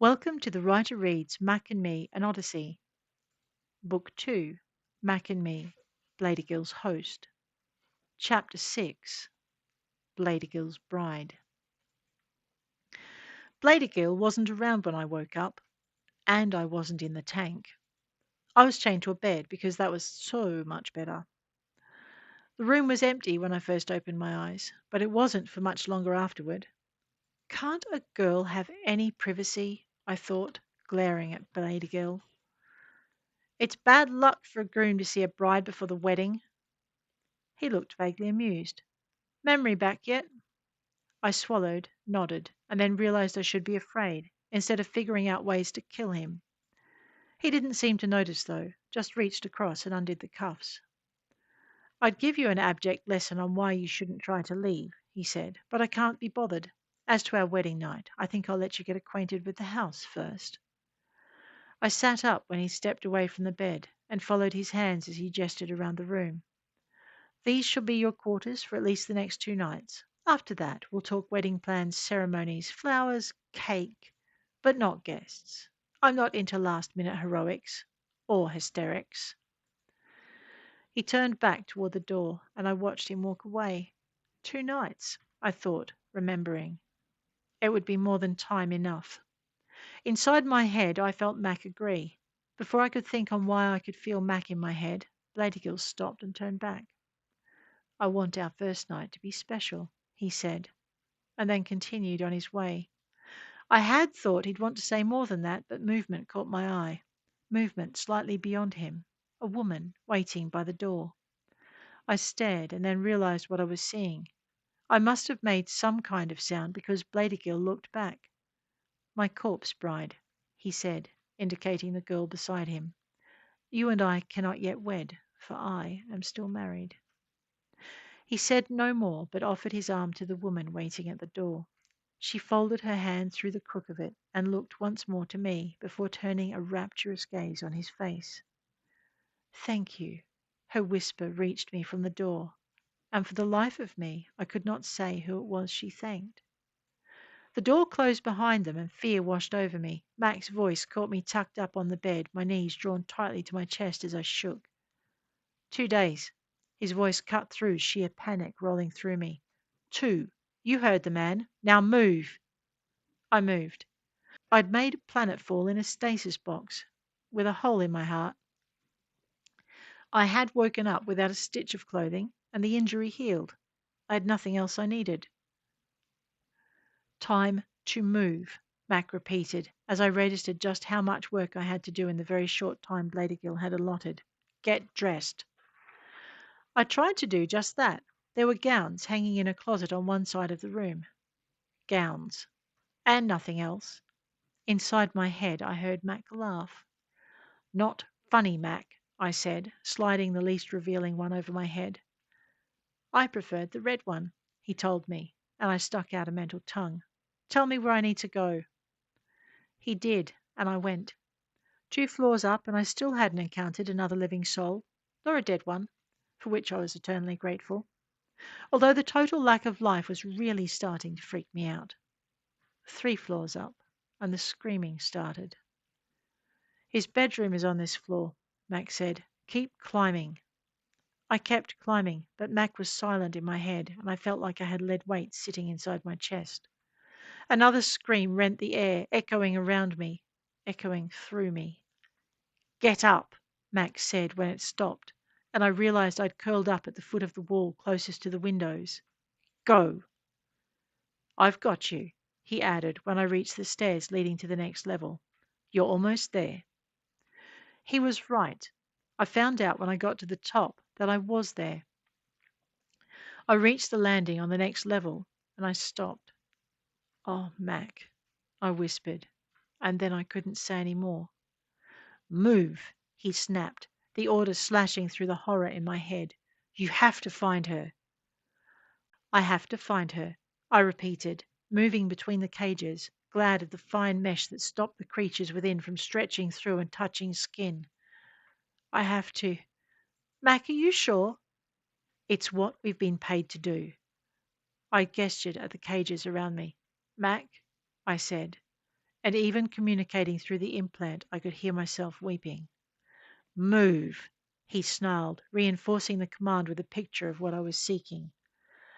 Welcome to the Writer Reads Mack and Me, an Odyssey. Book 2, Mack and Me, Blaedergil's Host. Chapter 6, Blaedergil's Bride. Blaedergil wasn't around when I woke up, and I wasn't in the tank. I was chained to a bed because that was so much better. The room was empty when I first opened my eyes, but it wasn't for much longer afterward. Can't a girl have any privacy? I thought, glaring at Blaedergil. It's bad luck for a groom to see a bride before the wedding. He looked vaguely amused. Memory back yet? I swallowed, nodded, and then realized I should be afraid, instead of figuring out ways to kill him. He didn't seem to notice, though, just reached across and undid the cuffs. I'd give you an abject lesson on why you shouldn't try to leave, he said, but I can't be bothered. As to our wedding night, I think I'll let you get acquainted with the house first. I sat up when he stepped away from the bed and followed his hands as he gestured around the room. These shall be your quarters for at least the next 2 nights. After that, we'll talk wedding plans, ceremonies, flowers, cake, but not guests. I'm not into last-minute heroics or hysterics. He turned back toward the door, and I watched him walk away. 2 nights, I thought, remembering. It would be more than time enough. Inside my head, I felt Mack agree. Before I could think on why I could feel Mack in my head, Blaedergil stopped and turned back. I want our first night to be special, he said, and then continued on his way. I had thought he'd want to say more than that, but movement caught my eye. Movement slightly beyond him. A woman waiting by the door. I stared and then realized what I was seeing. I must have made some kind of sound because Blaedergil looked back. My corpse bride, he said, indicating the girl beside him. You and I cannot yet wed, for I am still married. He said no more, but offered his arm to the woman waiting at the door. She folded her hand through the crook of it and looked once more to me before turning a rapturous gaze on his face. Thank you. Her whisper reached me from the door, and for the life of me I could not say who it was she thanked. The door closed behind them and fear washed over me. Mack's voice caught me tucked up on the bed, my knees drawn tightly to my chest as I shook. 2 days. His voice cut through sheer panic rolling through me. 2. You heard the man. Now move. I moved. I'd made planetfall in a stasis box with a hole in my heart. I had woken up without a stitch of clothing, and the injury healed. I had nothing else I needed. Time to move, Mack repeated, as I registered just how much work I had to do in the very short time Blaedergil had allotted. Get dressed. I tried to do just that. There were gowns hanging in a closet on one side of the room. Gowns. And nothing else. Inside my head I heard Mack laugh. Not funny, Mack, I said, sliding the least revealing one over my head. I preferred the red one, he told me, and I stuck out a mental tongue. Tell me where I need to go. He did, and I went. 2 floors up, and I still hadn't encountered another living soul, nor a dead one, for which I was eternally grateful, although the total lack of life was really starting to freak me out. 3 floors up, and the screaming started. His bedroom is on this floor, Mack said. Keep climbing. I kept climbing, but Mack was silent in my head, and I felt like I had lead weights sitting inside my chest. Another scream rent the air, echoing around me, echoing through me. Get up, Mack said when it stopped, and I realized I'd curled up at the foot of the wall closest to the windows. Go. I've got you, he added when I reached the stairs leading to the next level. You're almost there. He was right. I found out when I got to the top that I was there. I reached the landing on the next level, and I stopped. Oh, Mack, I whispered, and then I couldn't say any more. Move, he snapped, the order slashing through the horror in my head. You have to find her. I have to find her, I repeated, moving between the cages, glad of the fine mesh that stopped the creatures within from stretching through and touching skin. I have to. Mack, are you sure? It's what we've been paid to do. I gestured at the cages around me. Mack, I said, And even communicating through the implant, I could hear myself weeping. Move, he snarled, reinforcing the command with a picture of what I was seeking.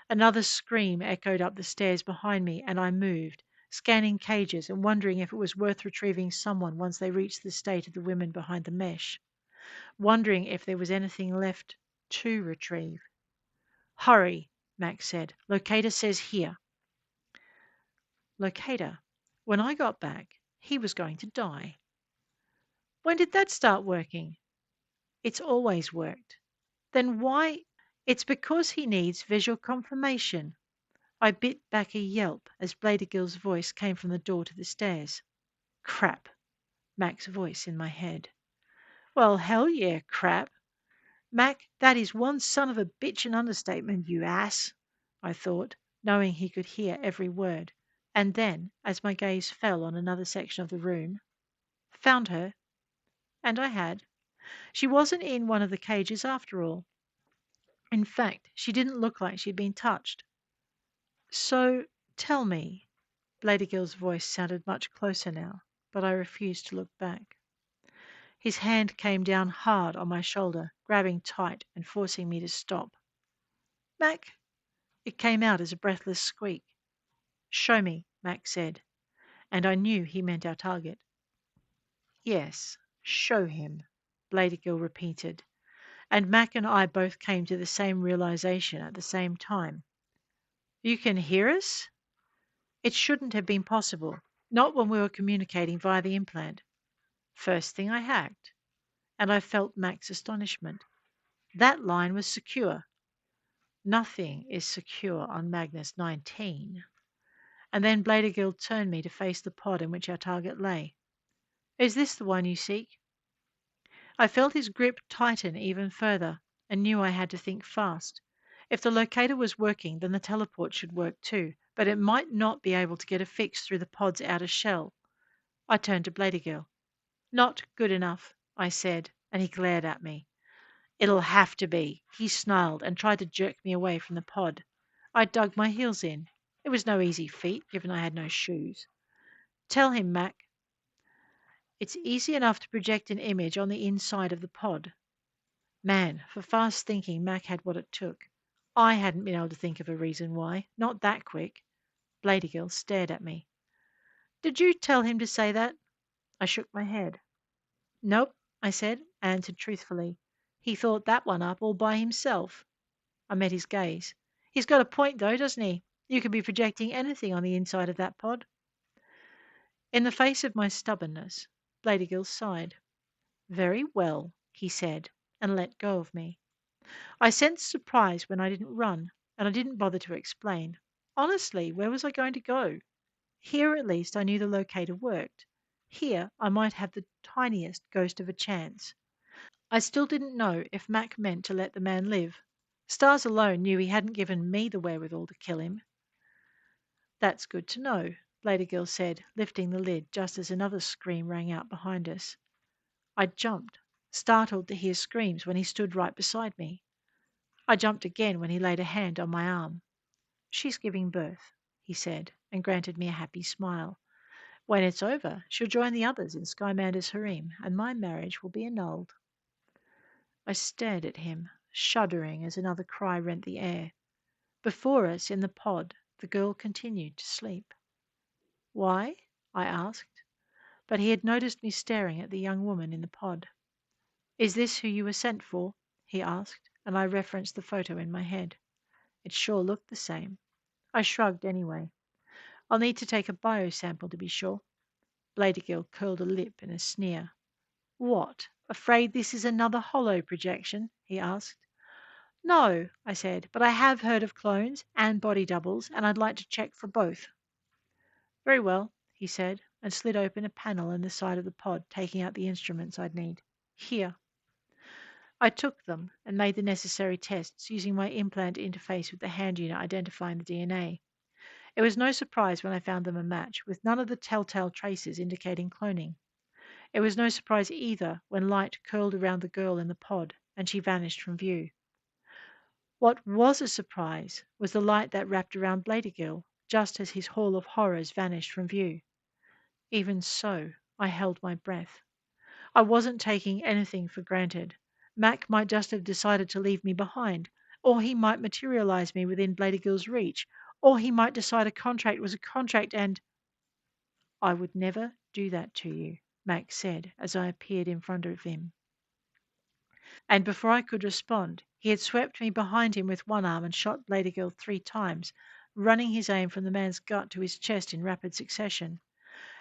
Another scream echoed up the stairs behind me, and I moved, scanning cages and wondering if it was worth retrieving someone once they reached the state of the women behind the mesh, wondering if there was anything left to retrieve. Hurry, Max said. Locator says here. Locator. When I got back, he was going to die. When did that start working? It's always worked. Then why? It's because he needs visual confirmation. I bit back a yelp as Blaedergil's voice came from the door to the stairs. Crap. Mac's voice in my head. Well, hell yeah, crap. Mac, that is one son of a bitch an understatement, you ass, I thought, knowing he could hear every word. And then, as my gaze fell on another section of the room, found her, and I had. She wasn't in one of the cages after all. In fact, she didn't look like she'd been touched. So, tell me, Blaedergil's voice sounded much closer now, but I refused to look back. His hand came down hard on my shoulder, grabbing tight and forcing me to stop. Mac! It came out as a breathless squeak. Show me, Mac said, and I knew he meant our target. Yes, show him, Blaedergil repeated, and Mac and I both came to the same realization at the same time. You can hear us? It shouldn't have been possible, not when we were communicating via the implant. First thing I hacked, and I felt Mac's astonishment. That line was secure. Nothing is secure on Magnus 19. And then Blaedergil turned me to face the pod in which our target lay. Is this the one you seek? I felt his grip tighten even further and knew I had to think fast. If the locator was working, then the teleport should work too, but it might not be able to get a fix through the pod's outer shell. I turned to Blaedergil. Not good enough, I said, and he glared at me. It'll have to be, he snarled and tried to jerk me away from the pod. I dug my heels in. It was no easy feat, given I had no shoes. Tell him, Mac. It's easy enough to project an image on the inside of the pod. Man, for fast thinking, Mac had what it took. I hadn't been able to think of a reason why. Not that quick. Blaedergil stared at me. Did you tell him to say that? I shook my head. Nope, I said, answered truthfully. He thought that one up all by himself. I met his gaze. He's got a point, though, doesn't he? You could be projecting anything on the inside of that pod. In the face of my stubbornness, Blaedergil sighed. Very well, he said, and let go of me. I sensed surprise when I didn't run, and I didn't bother to explain. Honestly, where was I going to go? Here at least I knew the locator worked. Here I might have the tiniest ghost of a chance. I still didn't know if Mac meant to let the man live. Stars alone knew he hadn't given me the wherewithal to kill him. That's good to know, Blaedergil said, lifting the lid just as another scream rang out behind us. I jumped, startled to hear screams when he stood right beside me. I jumped again when he laid a hand on my arm. She's giving birth, he said, and granted me a happy smile. When it's over, she'll join the others in Skymander's harem, and my marriage will be annulled. I stared at him, shuddering as another cry rent the air. Before us, in the pod, the girl continued to sleep. Why? I asked, but he had noticed me staring at the young woman in the pod. Is this who you were sent for? He asked, and I referenced the photo in my head. It sure looked the same. I shrugged anyway. I'll need to take a biosample to be sure. Blaedergil curled a lip in a sneer. What? Afraid this is another hollow projection? He asked. No, I said, but I have heard of clones and body doubles, and I'd like to check for both. Very well, he said, and slid open a panel in the side of the pod, taking out the instruments I'd need. Here. I took them and made the necessary tests using my implant interface with the hand unit identifying the DNA. It was no surprise when I found them a match, with none of the telltale traces indicating cloning. It was no surprise either when light curled around the girl in the pod and she vanished from view. What was a surprise was the light that wrapped around Blaedergil, just as his hall of horrors vanished from view. Even so, I held my breath. I wasn't taking anything for granted. Mac might just have decided to leave me behind, or he might materialize me within Blaedergil's reach, or he might decide a contract was a contract and I would never do that to you, Mac said as I appeared in front of him. And before I could respond, he had swept me behind him with one arm and shot Blaedergil 3 times, running his aim from the man's gut to his chest in rapid succession.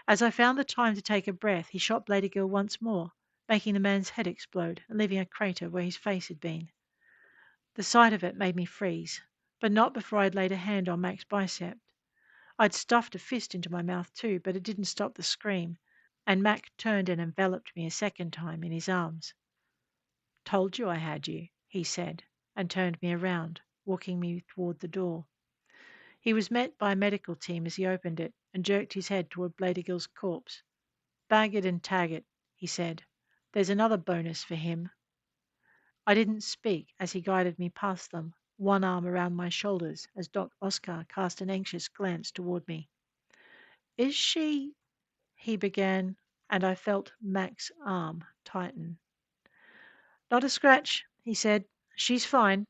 As I found the time to take a breath, he shot Blaedergil once more, making the man's head explode and leaving a crater where his face had been. The sight of it made me freeze, but not before I'd laid a hand on Mac's bicep. I'd stuffed a fist into my mouth too, but it didn't stop the scream, and Mac turned and enveloped me a second time in his arms. Told you I had you, he said, and turned me around, walking me toward the door. He was met by a medical team as he opened it and jerked his head toward Blaedergil's corpse. Bag it and tag it, he said. There's another bonus for him. I didn't speak as he guided me past them, one arm around my shoulders as Doc Oscar cast an anxious glance toward me. Is she? He began, and I felt Mac's arm tighten. Not a scratch, he said. She's fine,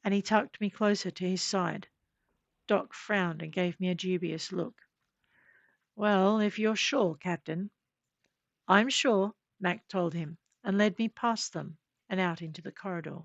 and he tucked me closer to his side. Doc frowned and gave me a dubious look. Well, if you're sure, Captain. I'm sure, Mac told him, and led me past them and out into the corridor.